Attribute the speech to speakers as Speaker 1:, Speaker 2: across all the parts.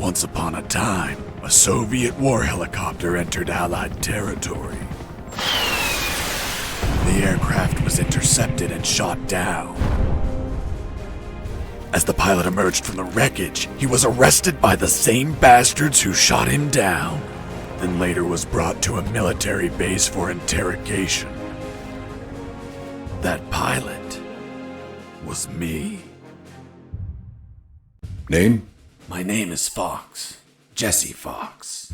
Speaker 1: Once upon a time, a Soviet war helicopter entered Allied territory. The aircraft was intercepted and shot down. As the pilot emerged from the wreckage, he was arrested by the same bastards who shot him down, then later was brought to a military base for interrogation. That pilot was me.
Speaker 2: Name?
Speaker 1: My name is Fox. Jesse Fox.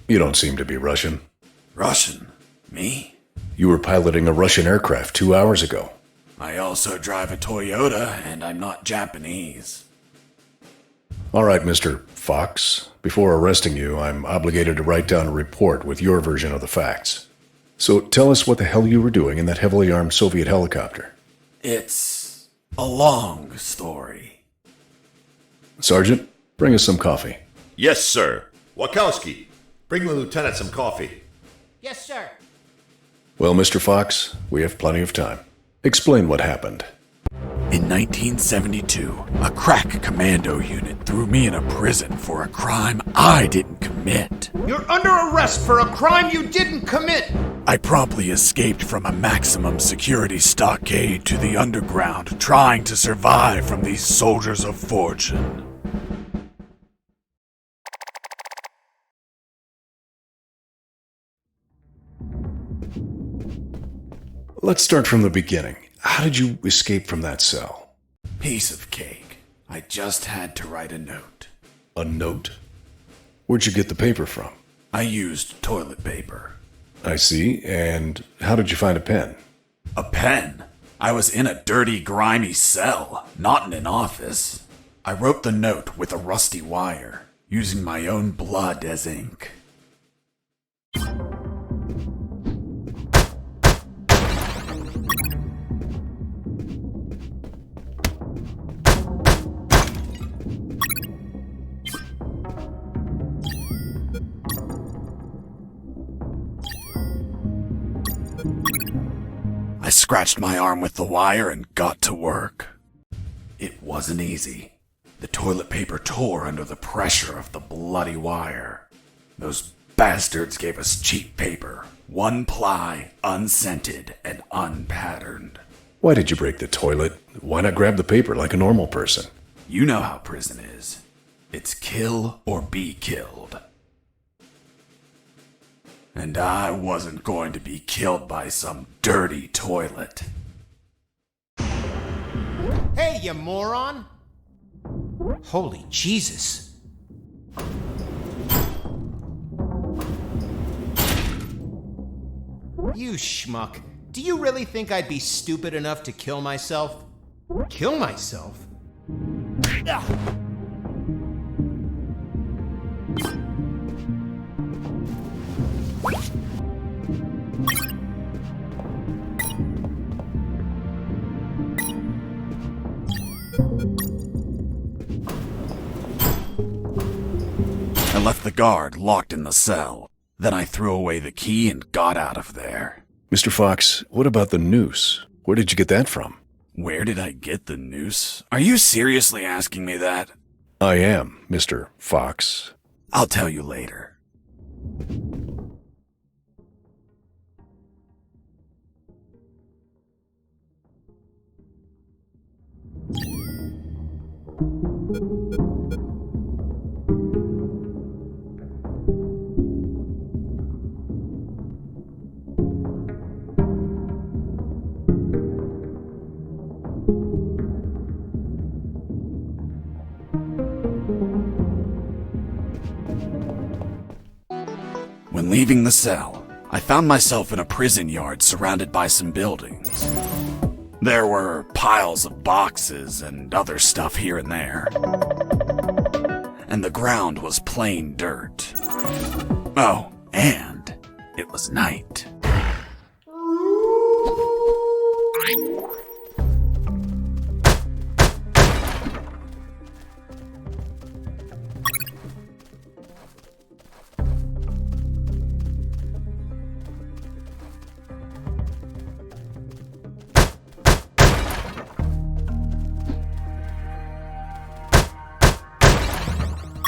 Speaker 2: You don't seem to be Russian.
Speaker 1: Russian? Me?
Speaker 2: You were piloting a Russian aircraft 2 hours ago.
Speaker 1: I also drive a Toyota, and I'm not Japanese.
Speaker 2: All right, Mr. Fox. Before arresting you, I'm obligated to write down a report with your version of the facts. So tell us what the hell you were doing in that heavily armed Soviet helicopter.
Speaker 1: It's a long story.
Speaker 2: Sergeant, bring us some coffee.
Speaker 3: Yes, sir. Wachowski, bring the lieutenant some coffee.
Speaker 4: Yes, sir.
Speaker 2: Well, Mr. Fox, we have plenty of time. Explain what happened.
Speaker 1: In 1972, a crack commando unit threw me in a prison for a crime I didn't commit.
Speaker 4: You're under arrest for a crime you didn't commit!
Speaker 1: I promptly escaped from a maximum security stockade to the underground, trying to survive from these soldiers of fortune.
Speaker 2: Let's start from the beginning. How did you escape from that cell?
Speaker 1: Piece of cake. I just had to write a note.
Speaker 2: A note? Where'd you get the paper from?
Speaker 1: I used toilet paper.
Speaker 2: I see. And how did you find a pen?
Speaker 1: A pen? I was in a dirty, grimy cell, not in an office. I wrote the note with a rusty wire, using my own blood as ink. I scratched my arm with the wire and got to work. It wasn't easy. The toilet paper tore under the pressure of the bloody wire. Those bastards gave us cheap paper, one ply, unscented, and unpatterned.
Speaker 2: Why did you break the toilet? Why not grab the paper like a normal person?
Speaker 1: You know how prison is. It's kill or be killed. And I wasn't going to be killed by some dirty toilet.
Speaker 4: Hey, you moron! Holy Jesus. You schmuck. Do you really think I'd be stupid enough to kill myself? Kill myself? Ugh.
Speaker 1: I left the guard locked in the cell. Then I threw away the key and got out of there.
Speaker 2: Mr. Fox, what about the noose? Where did you get that from?
Speaker 1: Where did I get the noose? Are you seriously asking me that?
Speaker 2: I am, Mr. Fox.
Speaker 1: I'll tell you later. When leaving the cell, I found myself in a prison yard surrounded by some buildings. There were piles of boxes and other stuff here and there. And the ground was plain dirt. Oh, and it was night.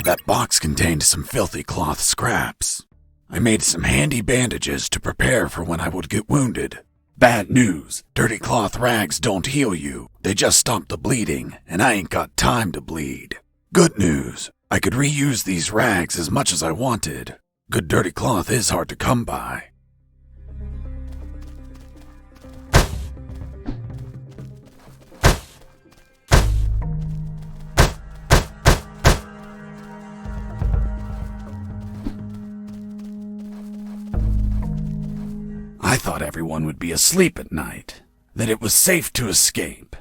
Speaker 1: That box contained some filthy cloth scraps. I made some handy bandages to prepare for when I would get wounded. Bad news, dirty cloth rags don't heal you. They just stop the bleeding, and I ain't got time to bleed. Good news, I could reuse these rags as much as I wanted. Good dirty cloth is hard to come by. I thought everyone would be asleep at night, that it was safe to escape.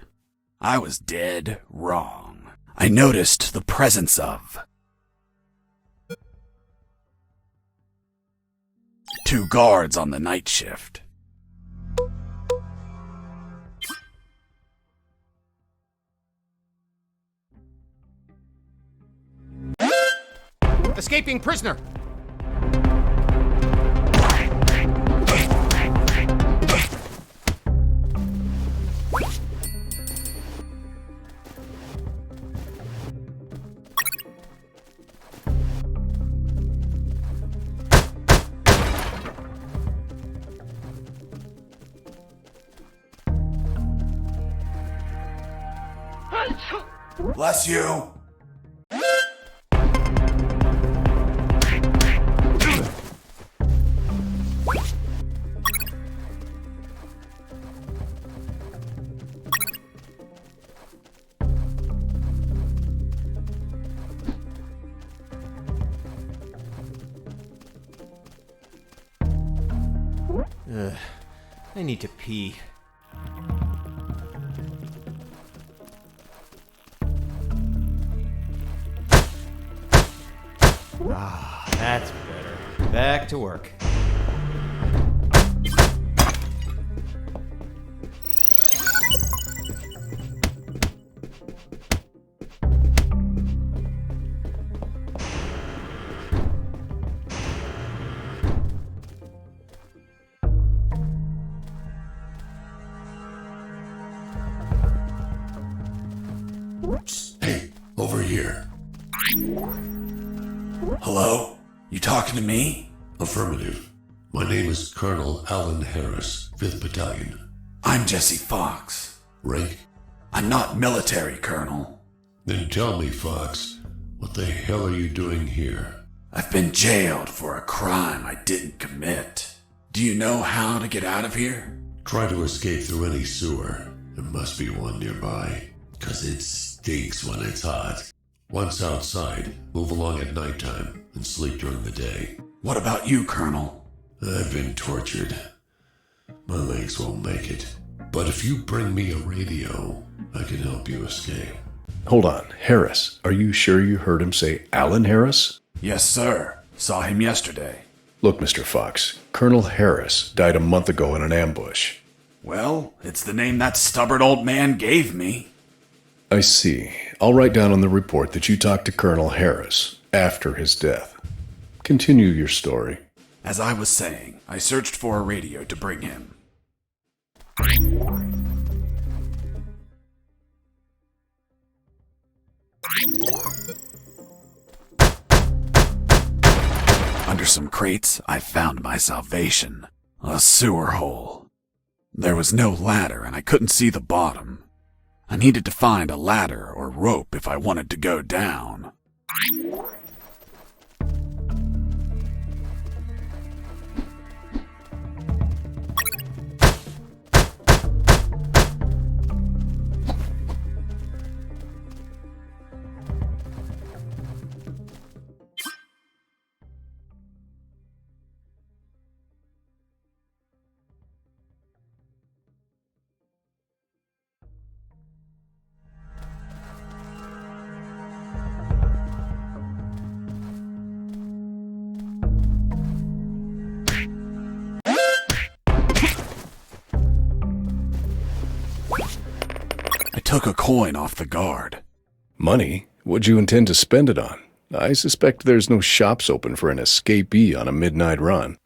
Speaker 1: I was dead wrong. I noticed the presence of 2 guards on the night shift.
Speaker 4: Escaping prisoner!
Speaker 1: Bless you.
Speaker 4: I need to pee. Ah, that's better. Back to work.
Speaker 3: Hey, over here.
Speaker 1: Hello? You talking to me?
Speaker 3: Affirmative. My name is Colonel Alan Harris, 5th Battalion.
Speaker 1: I'm Jesse Fox.
Speaker 3: Rank?
Speaker 1: I'm not military, Colonel.
Speaker 3: Then tell me, Fox, what the hell are you doing here?
Speaker 1: I've been jailed for a crime I didn't commit. Do you know how to get out of here?
Speaker 3: Try to escape through any sewer. There must be one nearby, 'cause it stinks when it's hot. Once outside, move along at nighttime and sleep during the day.
Speaker 1: What about you, Colonel?
Speaker 3: I've been tortured. My legs won't make it. But if you bring me a radio, I can help you escape.
Speaker 2: Hold on, Harris. Are you sure you heard him say Alan Harris?
Speaker 1: Yes, sir. Saw him yesterday.
Speaker 2: Look, Mr. Fox, Colonel Harris died a month ago in an ambush.
Speaker 1: Well, it's the name that stubborn old man gave me.
Speaker 2: I see. I'll write down on the report that you talked to Colonel Harris after his death. Continue your story.
Speaker 1: As I was saying, I searched for a radio to bring him. Under some crates, I found my salvation. A sewer hole. There was no ladder and I couldn't see the bottom. I needed to find a ladder or rope if I wanted to go down. I took a coin off the guard.
Speaker 2: Money? What'd you intend to spend it on? I suspect there's no shops open for an escapee on a midnight run.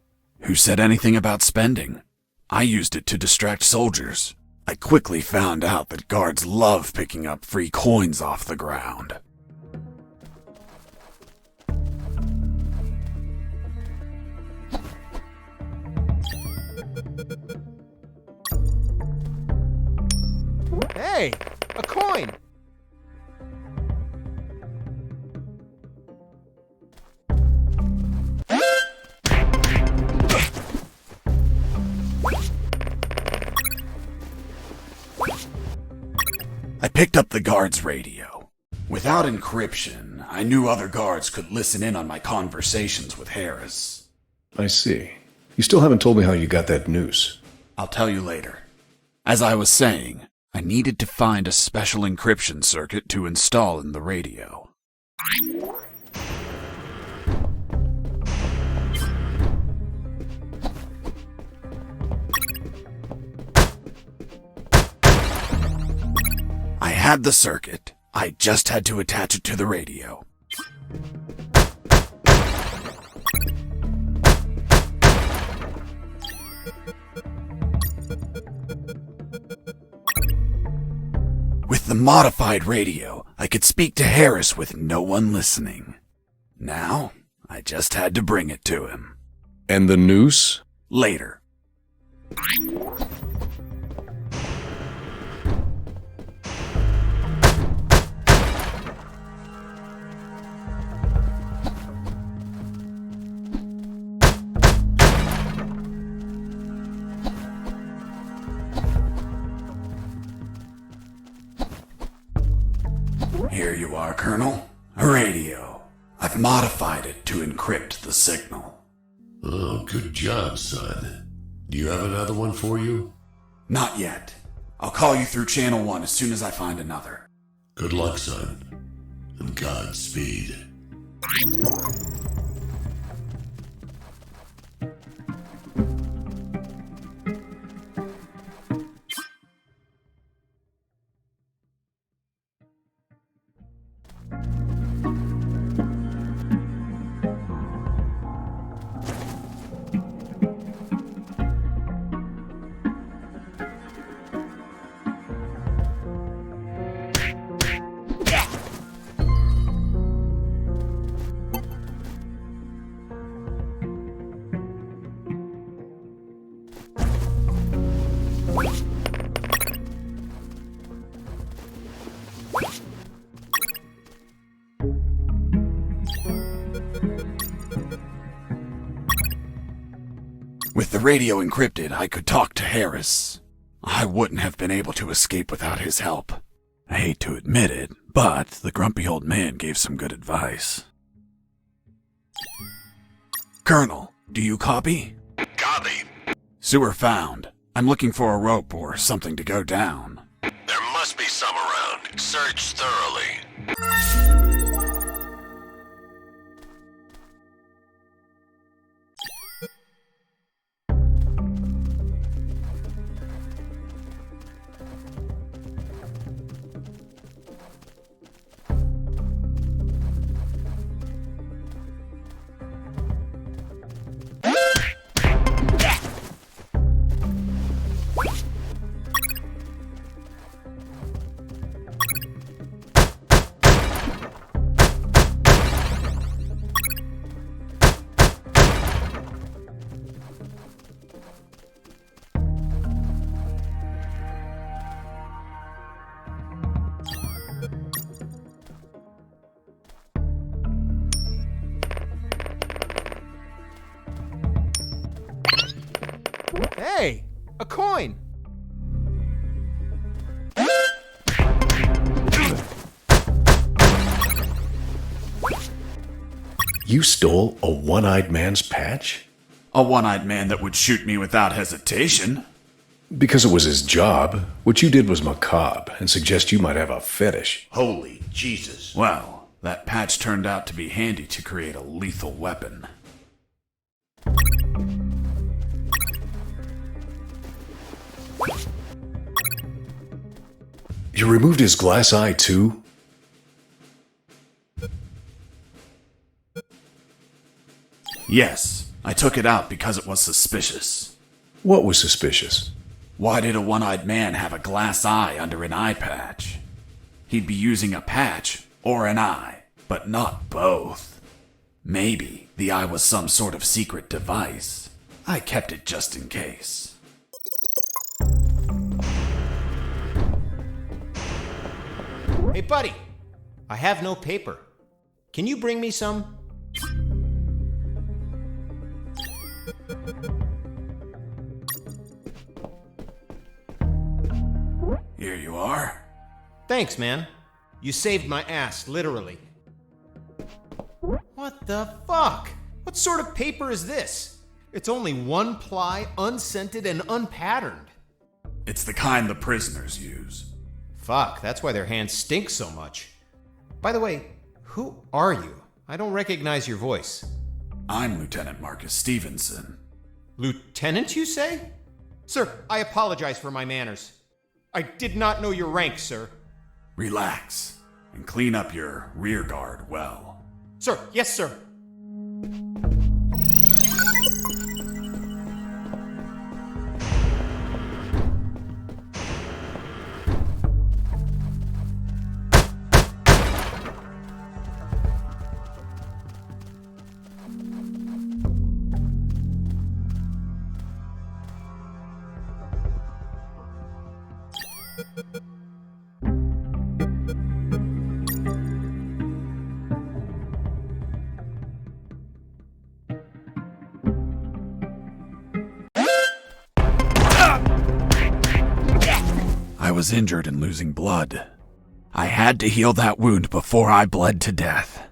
Speaker 1: Who said anything about spending? I used it to distract soldiers. I quickly found out that guards love picking up free coins off the ground.
Speaker 4: Hey, a coin!
Speaker 1: I picked up the guard's radio. Without encryption, I knew other guards could listen in on my conversations with Harris.
Speaker 2: I see. You still haven't told me how you got that noose.
Speaker 1: I'll tell you later. As I was saying, I needed to find a special encryption circuit to install in the radio. I had the circuit. I just had to attach it to the radio. With the modified radio, I could speak to Harris with no one listening. Now, I just had to bring it to him.
Speaker 2: And the noose?
Speaker 1: Later. Here you are, Colonel. A radio. I've modified it to encrypt the signal.
Speaker 3: Oh, good job, son. Do you have another one for you?
Speaker 1: Not yet. I'll call you through Channel 1 as soon as I find another.
Speaker 3: Good luck, son. And Godspeed.
Speaker 1: With the radio encrypted, I could talk to Harris. I wouldn't have been able to escape without his help. I hate to admit it, but the grumpy old man gave some good advice. Colonel, do you copy?
Speaker 3: Copy.
Speaker 1: Sewer found. I'm looking for a rope or something to go down.
Speaker 3: There must be some around. Search thoroughly.
Speaker 4: Hey, a coin!
Speaker 2: You stole a one-eyed man's patch?
Speaker 1: A one-eyed man that would shoot me without hesitation.
Speaker 2: Because it was his job. What you did was macabre and suggest you might have a fetish.
Speaker 3: Holy Jesus.
Speaker 1: Well, that patch turned out to be handy to create a lethal weapon.
Speaker 2: You removed his glass eye too?
Speaker 1: Yes, I took it out because it was suspicious.
Speaker 2: What was suspicious?
Speaker 1: Why did a one-eyed man have a glass eye under an eye patch? He'd be using a patch or an eye, but not both. Maybe the eye was some sort of secret device. I kept it just in case.
Speaker 4: Hey, buddy. I have no paper. Can you bring me some?
Speaker 1: Here you are.
Speaker 4: Thanks, man. You saved my ass, literally. What the fuck? What sort of paper is this? It's only one ply, unscented, and unpatterned.
Speaker 1: It's the kind the prisoners use.
Speaker 4: Fuck, that's why their hands stink so much. By the way, who are you? I don't recognize your voice.
Speaker 1: I'm Lieutenant Marcus Stevenson.
Speaker 4: Lieutenant, you say? Sir, I apologize for my manners. I did not know your rank, sir.
Speaker 1: Relax and clean up your rear guard well.
Speaker 4: Sir, yes, sir.
Speaker 1: I was injured and losing blood. I had to heal that wound before I bled to death.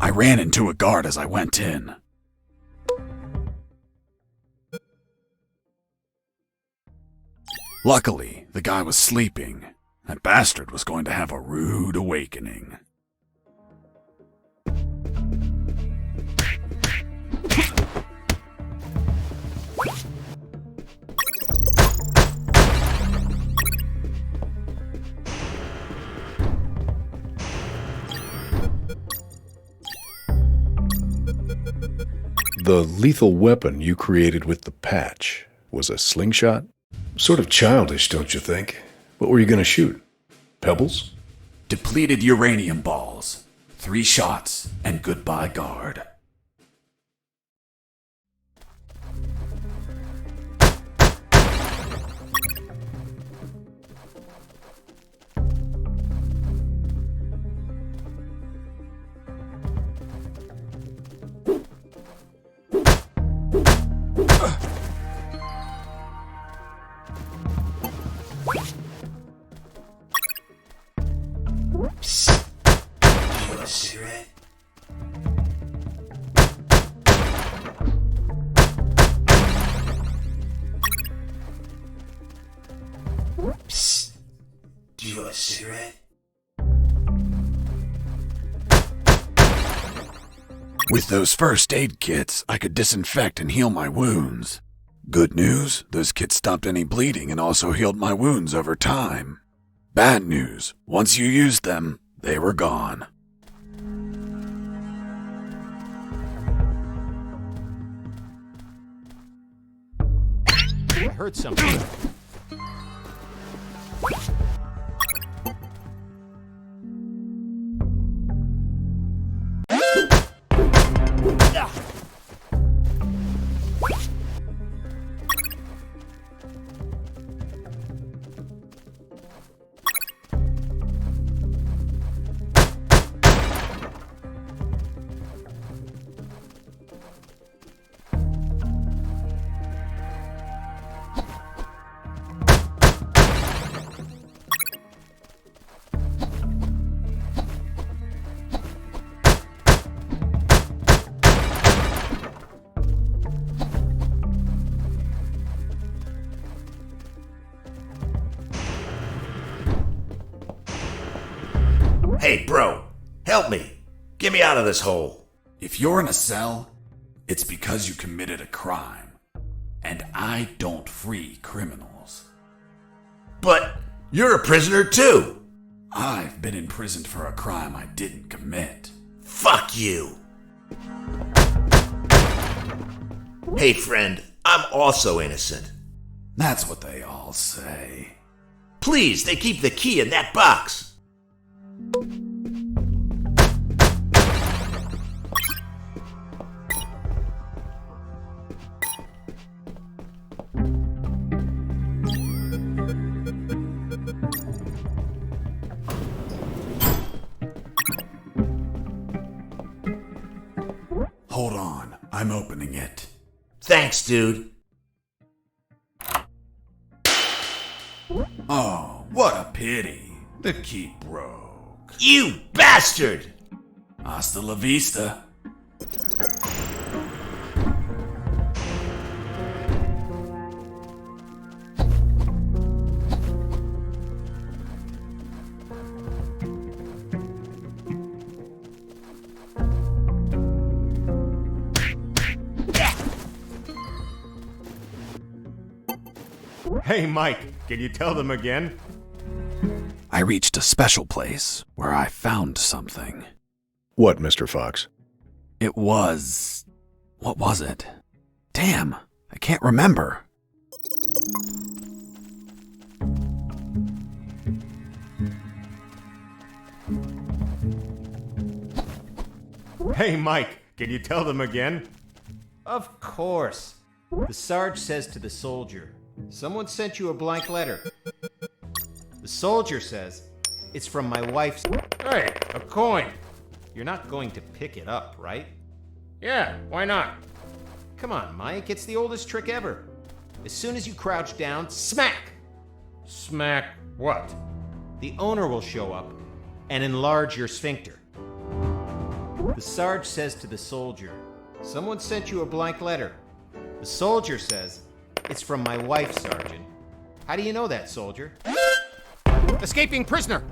Speaker 1: I ran into a guard as I went in. Luckily, the guy was sleeping. That bastard was going to have a rude awakening.
Speaker 2: The lethal weapon you created with the patch was a slingshot? Sort of childish, don't you think? What were you going to shoot? Pebbles?
Speaker 1: Depleted uranium balls. 3 shots, and goodbye guard.
Speaker 5: A cigarette? Psst. Do you want a cigarette?
Speaker 1: With those first aid kits, I could disinfect and heal my wounds. Good news, those kits stopped any bleeding and also healed my wounds over time. Bad news, once you used them, they were gone.
Speaker 4: I heard something.
Speaker 5: Hey, bro, help me. Get me out of this hole.
Speaker 1: If you're in a cell, it's because you committed a crime. And I don't free criminals.
Speaker 5: But you're a prisoner too.
Speaker 1: I've been imprisoned for a crime I didn't commit.
Speaker 5: Fuck you. Hey, friend, I'm also innocent.
Speaker 1: That's what they all say.
Speaker 5: Please, they keep the key in that box.
Speaker 1: Hold on, I'm opening it.
Speaker 5: Thanks, dude.
Speaker 1: Oh, what a pity. The key broke.
Speaker 5: You bastard!
Speaker 1: Hasta la vista.
Speaker 4: Hey, Mike, can you tell them again?
Speaker 1: I reached a special place where I found something.
Speaker 2: What, Mr. Fox?
Speaker 1: It was... what was it? Damn, I can't remember.
Speaker 4: Hey, Mike, can you tell them again? Of course. The Sarge says to the soldier, "Someone sent you a blank letter." The soldier says, "It's from my wife's..." Hey, a coin! You're not going to pick it up, right? Yeah, why not? Come on, Mike, it's the oldest trick ever. As soon as you crouch down, smack! Smack what? The owner will show up and enlarge your sphincter. The Sarge says to the soldier, "Someone sent you a blank letter." The soldier says, "It's from my wife, Sergeant." How do you know that, soldier? Escaping prisoner!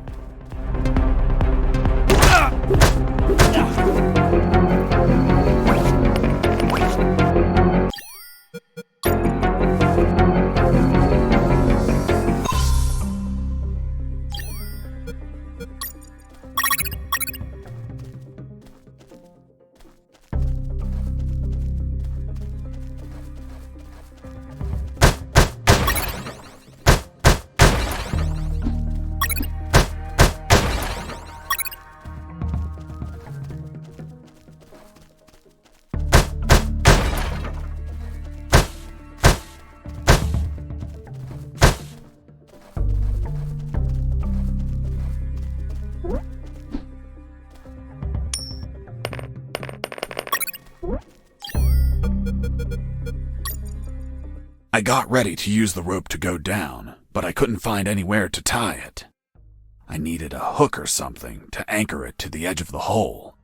Speaker 1: I got ready to use the rope to go down, but I couldn't find anywhere to tie it. I needed a hook or something to anchor it to the edge of the hole.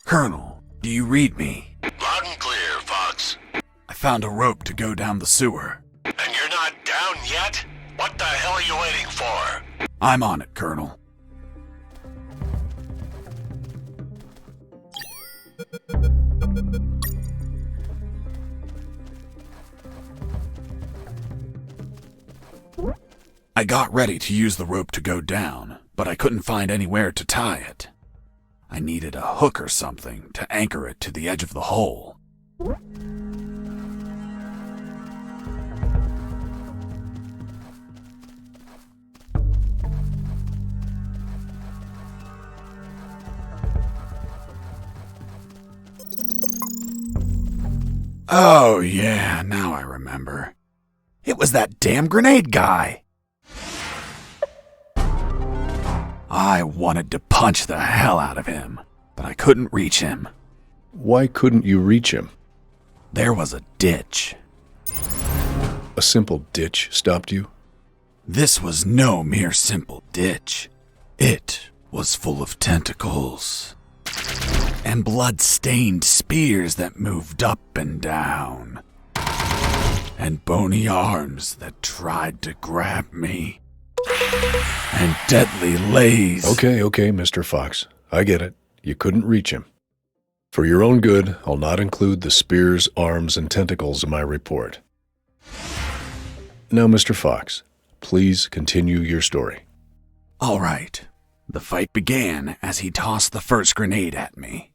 Speaker 1: Colonel, do you read me?
Speaker 3: Loud and clear, Fox.
Speaker 1: I found a rope to go down the sewer.
Speaker 3: And you're not down yet? What the hell are you waiting for?
Speaker 1: I'm on it, Colonel. I got ready to use the rope to go down, but I couldn't find anywhere to tie it. I needed a hook or something to anchor it to the edge of the hole. Oh, yeah, now I remember. It was that damn grenade guy. I wanted to punch the hell out of him, but I couldn't reach him.
Speaker 2: Why couldn't you reach him?
Speaker 1: There was a ditch.
Speaker 2: A simple ditch stopped you?
Speaker 1: This was no mere simple ditch. It was full of tentacles and blood-stained spears that moved up and down, and bony arms that tried to grab me, and deadly lays.
Speaker 2: Okay, Mr. Fox. I get it. You couldn't reach him. For your own good, I'll not include the spears, arms, and tentacles in my report. Now, Mr. Fox, please continue your story.
Speaker 1: All right. The fight began as he tossed the first grenade at me.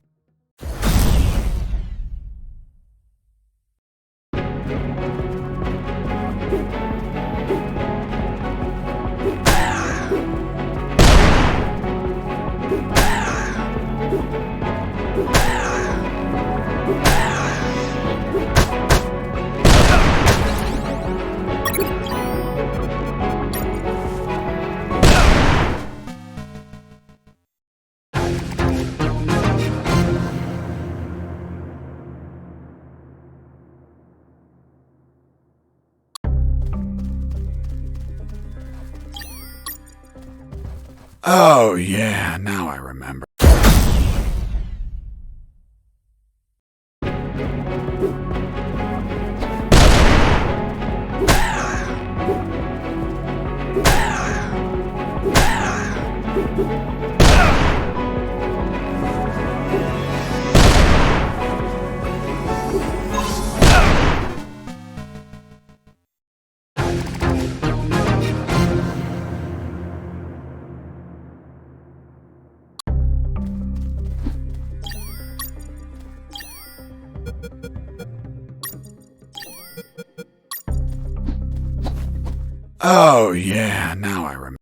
Speaker 1: Oh, yeah, now I remember. Oh, yeah, now I remember.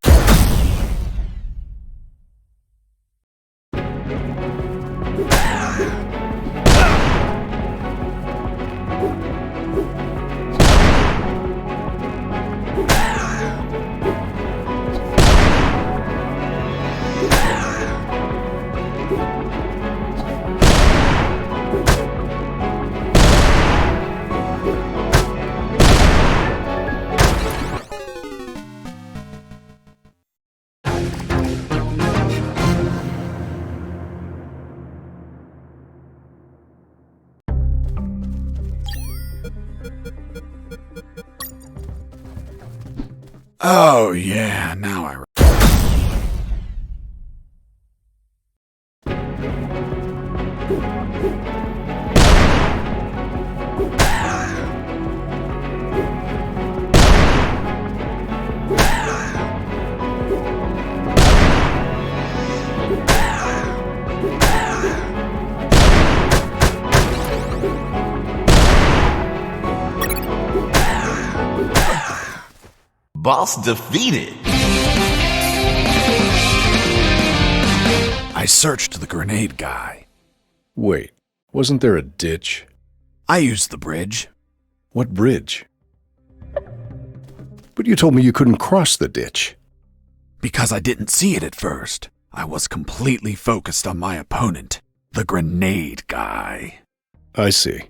Speaker 1: Oh, yeah, now I remember.
Speaker 5: Boss defeated.
Speaker 1: I searched the grenade guy.
Speaker 2: Wait, wasn't there a ditch?
Speaker 1: I used the bridge.
Speaker 2: What bridge? But you told me you couldn't cross the ditch.
Speaker 1: Because I didn't see it at first. I was completely focused on my opponent, the grenade guy.
Speaker 2: I see.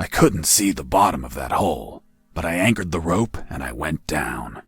Speaker 1: I couldn't see the bottom of that hole, but I anchored the rope and I went down.